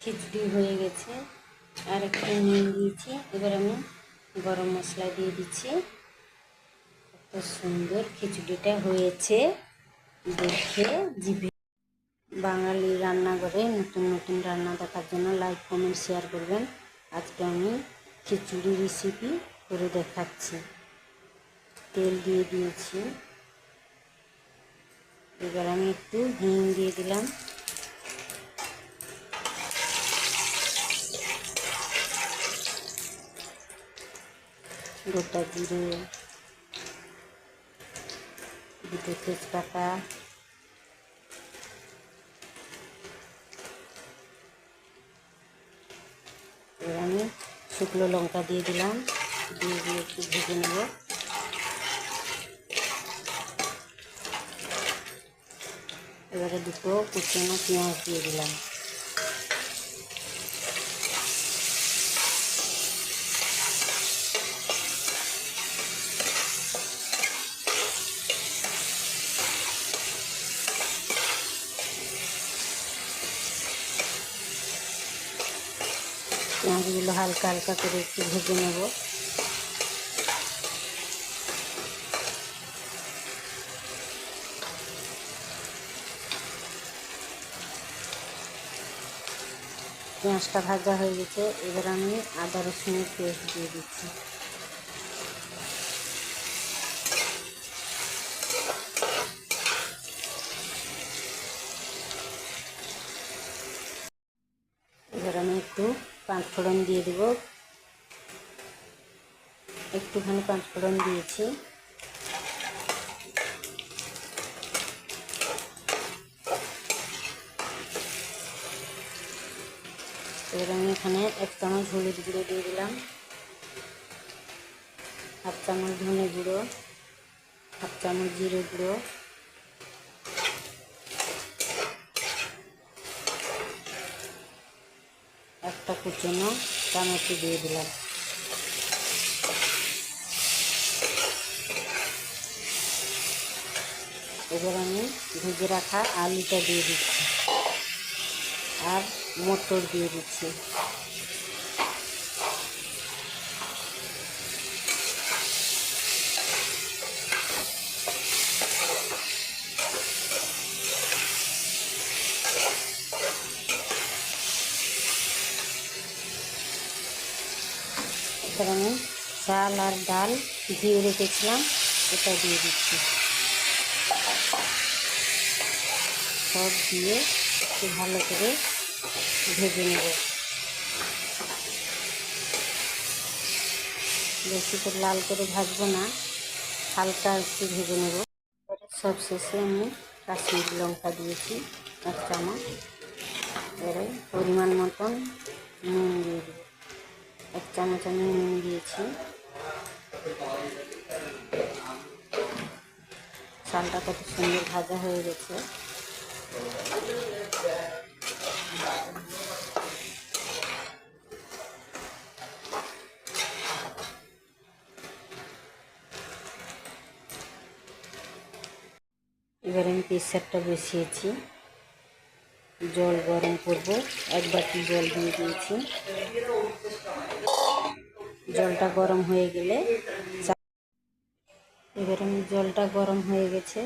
খিচুড়ি হয়ে গেছে আর একটু নিয়ে দিয়েছি। এবার আমি গরম মশলা দিয়ে দিচ্ছি। কত সুন্দর খিচুড়িটা হয়েছে দেখে জিভে। বাঙালি রান্নাঘরে নতুন নতুন রান্না দেখার জন্য লাইক কমেন্ট শেয়ার করবেন। আজকে আমি খিচুড়ি রেসিপি করে দেখাচ্ছি। তেল দিয়ে দিয়েছি, এবার আমি একটু হিং দিয়ে দিলাম, গোটা জিরে, দুটো তেজপাতা, এবার আমি শুকনো লঙ্কা দিয়ে দিলাম, দিয়ে একটু ভেজে নেব। এবারে দুটো কুচনো পেঁয়াজ দিয়ে দিলাম। পেঁয়াজগুলো হালকা হালকা করে একটু ভেজে নেব। পেঁয়াজটা ভাজা হয়ে গেছে, এবার আমি আদা রসুনের পেস্ট দিয়ে দিচ্ছি। এবার আমি একটু পাঁচফোড়ন দিয়ে দেব, একটুখানি পাঁচফোড়ন দিয়েছি। এবার আমি এখানে 1 চামচ হলুদ গুঁড়ো দিয়ে দিলাম, 1/2 চামচ ধনে গুঁড়ো, 1/2 চামচ জিরে গুঁড়ো, একটা কুচনো টমেটো দিয়ে দিলাম। এবার আমি ভেজে রাখা আলুটা দিয়ে দিচ্ছি আর মটর দিয়ে দিচ্ছি। এবার আমি চাল আর ডাল দিয়ে রেখেছিলাম, এটা দিয়ে দিচ্ছি। সব দিয়ে একটু ভালো করে ভেজে নেব। বেশি করে লাল করে ভাজবো না, হালকা একটু ভেজে নেব। সব শেষে আমি কাশ্মীরি লঙ্কা দিয়েছি 1 চামচ। এবারে পরিমাণ মতন নুন দিয়ে দেব, 1 চামচ আমি নুন দিয়েছি। চালটা কত সুন্দর ভাজা হয়ে গেছে। এবার আমি প্রেসারটা বসিয়েছি, জল গরম করব। 1 বাটি জল দিয়ে দিয়েছি। জলটা গরম হয়ে গেলে এবার আমি জলটা গরম হয়ে গেছে,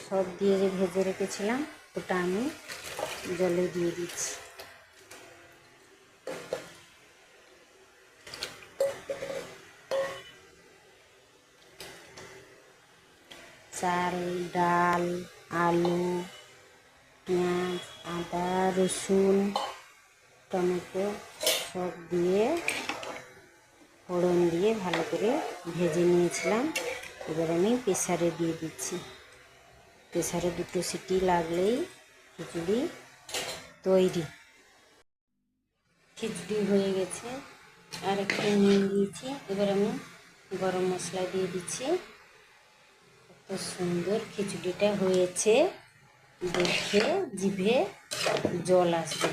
সব দিয়ে যে ভেজে রেখেছিলাম ওটা আমি জলে দিয়ে দিচ্ছি। চাল, ডাল, আলু, পেঁয়াজ, আদা রসুন, টমেটো সব দিয়ে ফোড়ন দিয়ে ভালো করে ভেজে নিয়েছিলাম। এবার আমি প্রেসারে দিয়ে দিচ্ছি। প্রেসারে 2 সিটি লাগলেই খিচুড়ি তৈরি। খিচুড়ি হয়ে গেছে আর একটু নিয়ে দিয়েছি। এবার আমি গরম মশলা দিয়ে দিচ্ছি। কত সুন্দর খিচুড়িটা হয়েছে দেখে জিভে জল আসবে।